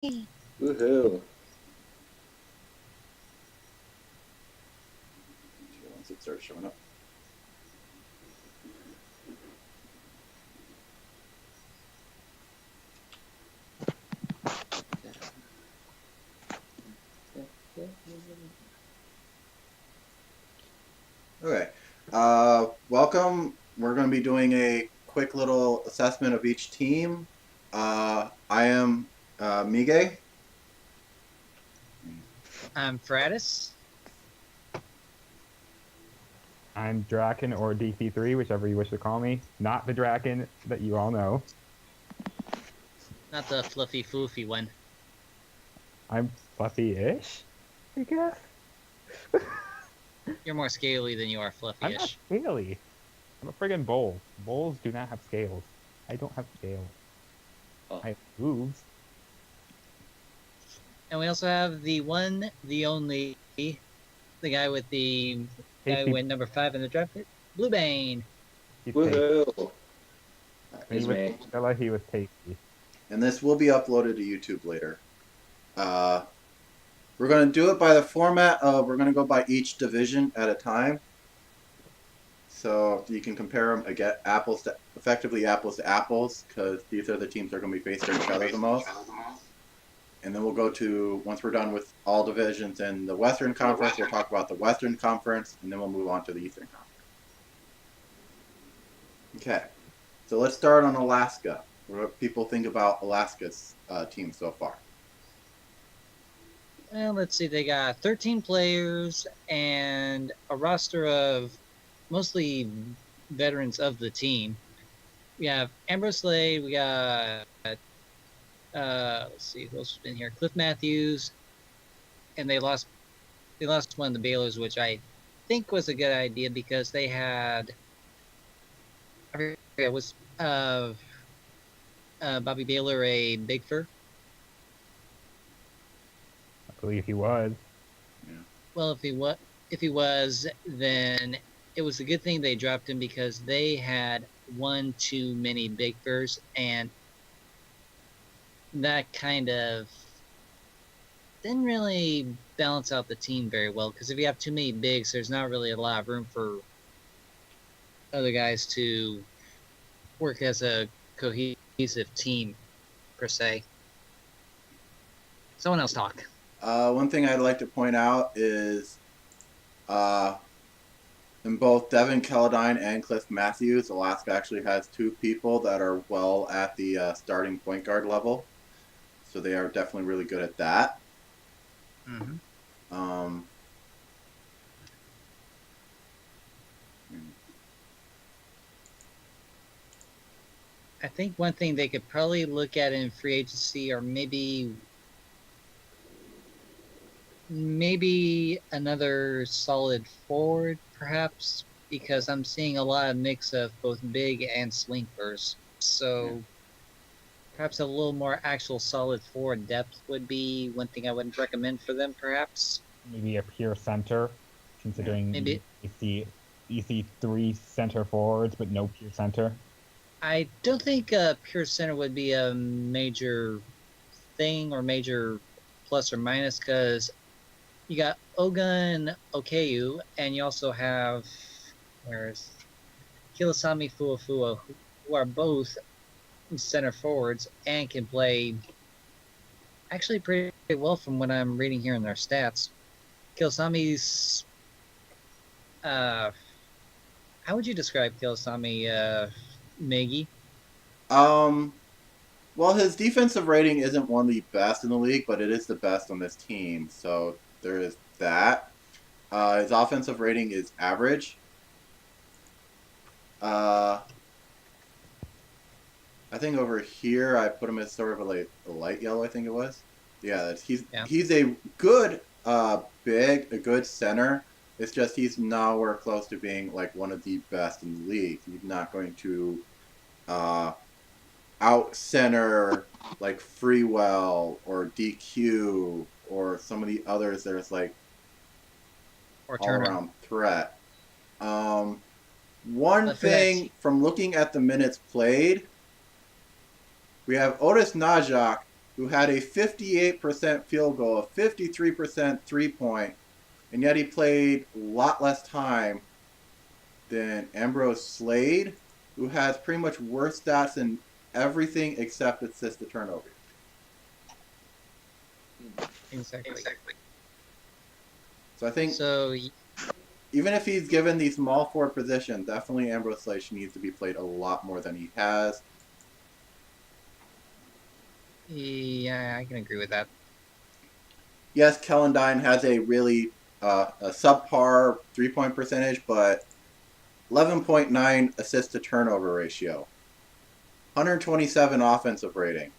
Woohoo. Once it starts showing up. Okay. Welcome. We're going to be doing a quick little assessment of each team. I am Mige. I'm Fratus. I'm Draken or DC3, whichever you wish to call me. Not the Draken that you all know. Not the fluffy foofy one. I'm fluffy-ish, I guess. You're more scaly than you are I'm not fluffy-ish. scaly. I'm a friggin' bull. Bulls do not have scales. I don't have scales. Oh. I have hooves. And we also have the one, the only, the guy with the guy who Tasty. went number 5 in the draft, Bluebane. He's tasty. Woohoo. When he Is was me. vanilla, he was tasty. And this will be uploaded to YouTube later. We're going to do it by the format of we're going to go by each division at a time. So you can compare them again, effectively apples to apples, because these are the teams that are going to be facing each other the most. And then we'll go to, once we're done with all divisions in the Western Conference, we'll talk about the Western Conference, and then we'll move on to the Eastern Conference. Okay, so let's start on Alaska. What do people think about Alaska's team so far? Well, let's see, they got 13 players and a roster of mostly veterans of the team. We have Ambrose Slade, we got, let's see, who else has been here? Cliff Matthews, and they lost one of the Baylors, which I think was a good idea because they had, I forget, it was Bobby Baylor a Big Fur? I believe he was. Yeah. Well, if he was, then it was a good thing they dropped him because they had one too many Big Furs, and that kind of didn't really balance out the team very well. Because if you have too many bigs, there's not really a lot of room for other guys to work as a cohesive team, per se. Someone else talk. One thing I'd like to point out is in both Devin Kelladine and Cliff Matthews, Alaska actually has two people that are well at the starting point guard level. So they are definitely really good at that. Mm-hmm. I think one thing they could probably look at in free agency, or maybe another solid forward, perhaps, because I'm seeing a lot of mix of both big and slinkers. So perhaps a little more actual solid forward depth would be one thing I would recommend for them, perhaps. Maybe a pure center, considering Maybe. you see three center forwards, but no pure center. I don't think a pure center would be a major thing or major plus or minus, because you got Ogun Okayu, and you also have, where's Kilasami Fuafua, who are both center forwards and can play actually pretty well from what I'm reading here in their stats. Kilasami's, how would you describe Kilasami, Miggy? Well, his defensive rating isn't one of the best in the league, but it is the best on this team. So there is that. His offensive rating is average. I think over here I put him as sort of a light yellow. I think it was. Yeah, he's a good a good center. It's just he's nowhere close to being like one of the best in the league. He's not going to out center like Freewell or DQ or some of the others. There's like Or all Turner. around threat. One thing from looking at the minutes played, we have Otis Najak who had a 58% field goal, a 53% 3-point, and yet he played a lot less time than Ambrose Slade, who has pretty much worse stats in everything except assist to turnover. Exactly. So I think So even if he's given the small forward position, definitely Ambrose Slade needs to be played a lot more than he has. yeah, I can agree with that. Yes, Kellen Dine has a really a subpar 3-point percentage, but 11.9 assist to turnover ratio, 127 offensive rating.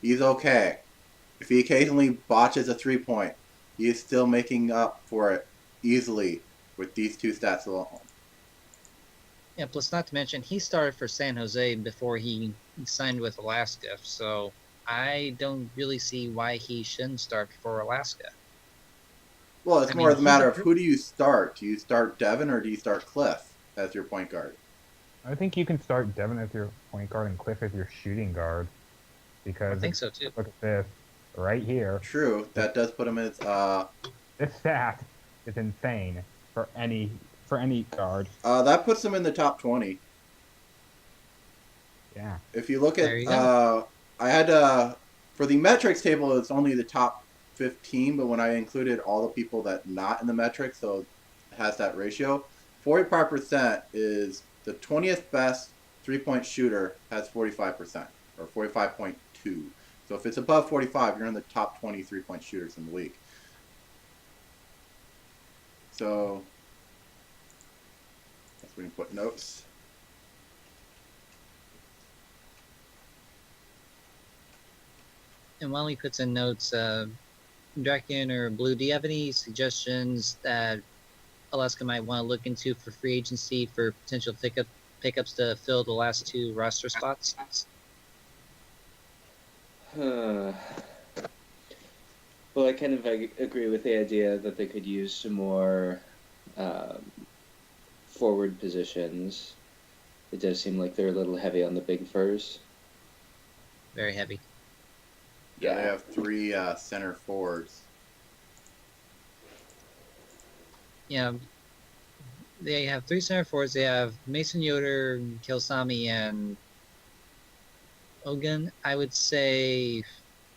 He's okay. If he occasionally botches a 3-point, he is still making up for it easily with these two stats alone. Yeah, plus not to mention he started for San Jose before he signed with Alaska, so I don't really see why he shouldn't start for Alaska. Well, it's I more mean, of a matter of who do you start? Do you start Devin or do you start Cliff as your point guard? I think you can start Devin as your point guard and Cliff as your shooting guard. Because I think so too. look at this right here. True, that does put him as This stat is insane for any guard. that puts him in the top 20. Yeah. If you look There at you go. I had for the metrics table it's only the top 15, but when I included all the people that not in the metrics, so it has that ratio, 45% is the 20th best 3-point shooter has 45% or 45.2. So if it's above 45, you're in the top 20 3-point shooters in the league. So that's when you put notes. And while he puts in notes, Draken or Blue, do you have any suggestions that Alaska might want to look into for free agency for potential pickups to fill the last two roster spots? Well, I kind of agree with the idea that they could use some more forward positions. It does seem like they're a little heavy on the big furs. Very heavy. Yeah, they have 3 center forwards. Yeah, they have 3 center forwards. They have Mason Yoder, Kilsami, and Ogun. I would say,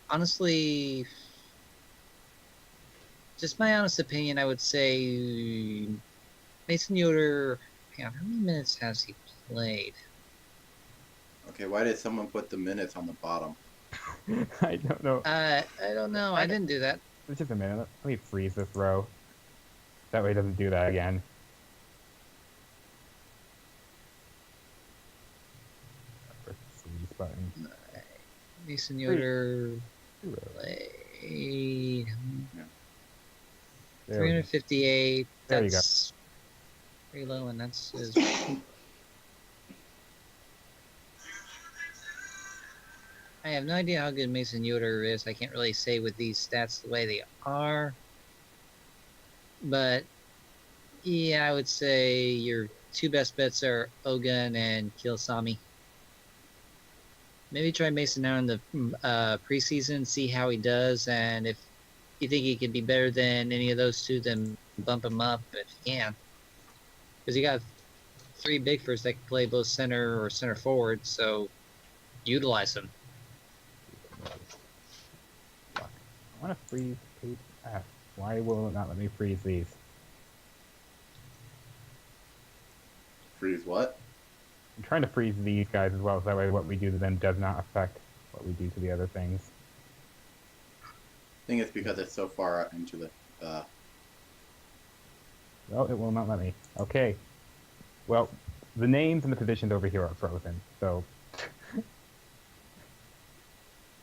honestly, just my honest opinion, I would say Mason Yoder. Hang on, how many minutes has he played? Okay, why did someone put the minutes on the bottom? I don't know. I don't know. I didn't do that. Just a minute. Let me freeze this row. That way it doesn't do that again. Freeze button. Mason Yoder There played we go. 358. There you go. That's pretty low, and that's his. I have no idea how good Mason Yoder is. I can't really say with these stats the way they are. But yeah, I would say your 2 best bets are Ogun and Kilsami. Maybe try Mason now in the preseason, see how he does, and if you think he could be better than any of those 2, then bump him up if you can. Because you got 3 big firsts that can play both center or center forward, so utilize them. I want to freeze page F. Why will it not let me freeze these? Freeze what? I'm trying to freeze these guys as well, so that way what we do to them does not affect what we do to the other things. I think it's because it's so far out into the Well, it will not let me. Okay. Well, the names and the positions over here are frozen, so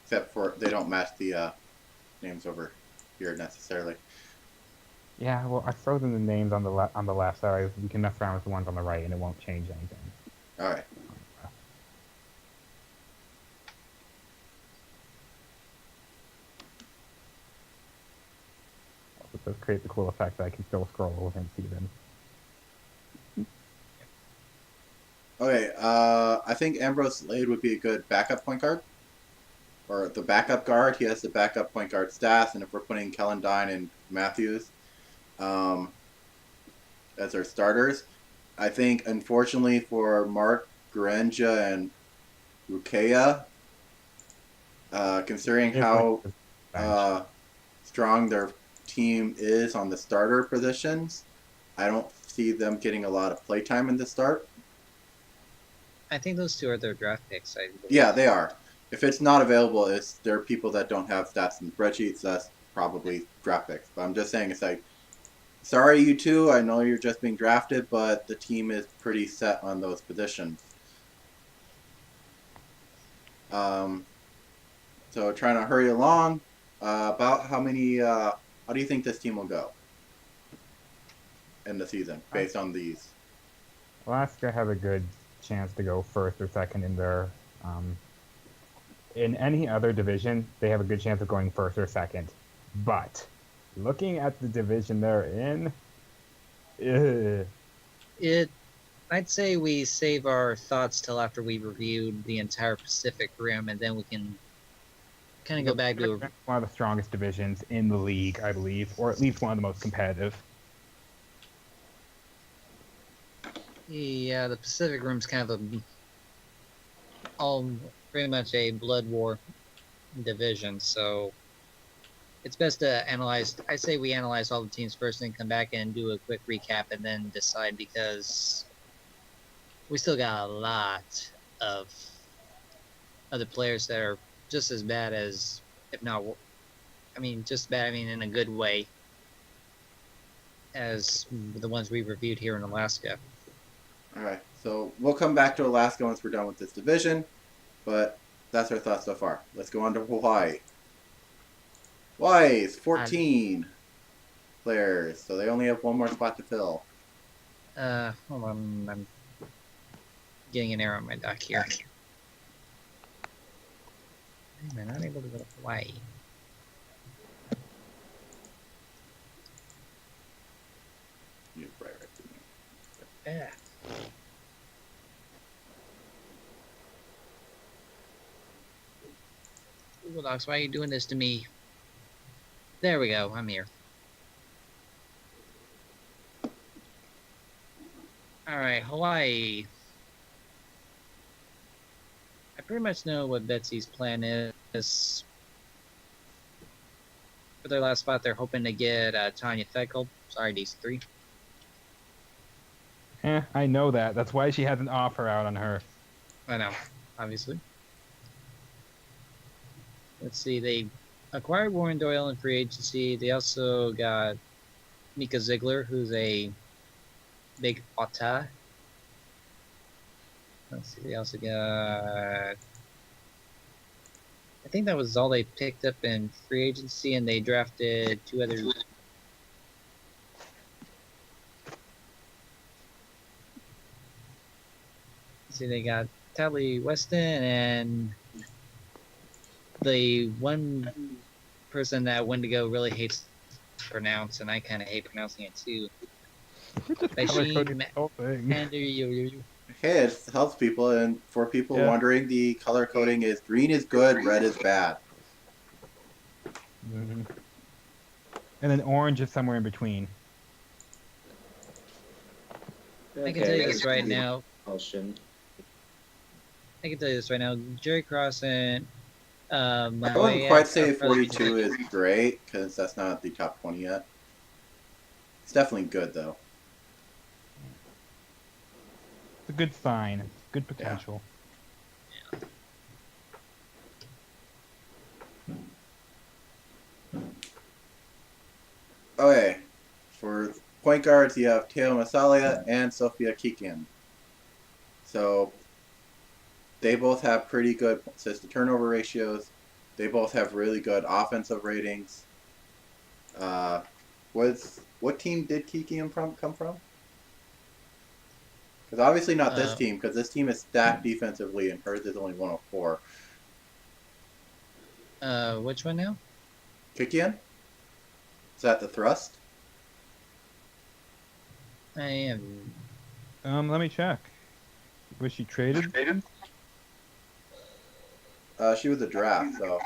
except for they don't match the names over here necessarily. yeah. Well, I've frozen the names on the left side. We can mess around with the ones on the right, and it won't change anything. All right. It does create the cool effect that I can still scroll over and see them. Okay. I think Ambrose Slade would be a good backup point guard. or the backup guard. He has the backup point guard stats, and if we're putting Kellen Dine and Matthews as our starters, I think unfortunately for Mark Garangia and Rukea, considering If like how the bench. strong their team is on the starter positions, I don't see them getting a lot of playtime in the start. I think those two are their draft picks. I believe. Yeah, they are. If it's not available, it's there are people that don't have stats in the spreadsheets. That's probably draft picks. But I'm just saying, it's like, sorry, you two. I know you're just being drafted, but the team is pretty set on those positions. So trying to hurry along. About how many? How do you think this team will go in the season based on these? Alaska has a good chance to go first or second in their. In any other division, they have a good chance of going first or second. But looking at the division they're in, I'd say we save our thoughts till after we reviewed the entire Pacific Rim, and then we can kind of go back to one of the strongest divisions in the league, I believe, or at least one of the most competitive. yeah, the Pacific Rim's kind of all pretty much a blood war division, so it's best to analyze. I say we analyze all the teams first, and then come back and do a quick recap, and then decide, because we still got a lot of other players that are just as bad as, if not, I mean, just bad. I mean, in a good way, as the ones we reviewed here in Alaska. All right, so we'll come back to Alaska once we're done with this division, but that's our thoughts so far. Let's go on to Hawaii. Hawaii is 14 players, so they only have one more spot to fill. Hold on, I'm getting an error on my dock here. Am I not able to go to Hawaii? Yeah, right. Yeah. Google Docs, why are you doing this to me? There we go, I'm here. Alright, Hawaii. I pretty much know what Betsy's plan is. For their last spot, they're hoping to get Tanya Theckel. Sorry, DC3. I know that. That's why she has an offer out on her. I know, obviously. Let's see, they acquired Warren Doyle in free agency. They also got Mika Ziegler, who's a big Ota. Let's see, they also got... I think that was all they picked up in free agency, and they drafted two other... See, they got Tally Weston and the one person that Wendigo really hates to pronounce, and I kind of hate pronouncing it too. Color-coding the whole thing. Hey, it helps people, and for people wondering, the color coding is green is good, red is bad. Mm-hmm. And then orange is somewhere in between. I can tell you this right now. I can tell you this right now. Jerry Cross and I wouldn't quite say 42 is great, because that's not the top 20 yet. It's definitely good, though. It's a good sign. Good potential. Yeah. Okay. For point guards, you have Teo Masalia and Sophia Kikian. So they both have pretty good assist to turnover ratios. They both have really good offensive ratings. What team did Kikian come from? Because obviously not this team, because this team is stacked defensively, and hers is only 104. Which one now? Kikian? Is that the Thrust? I am. Let me check. Was she traded? She was a draft, so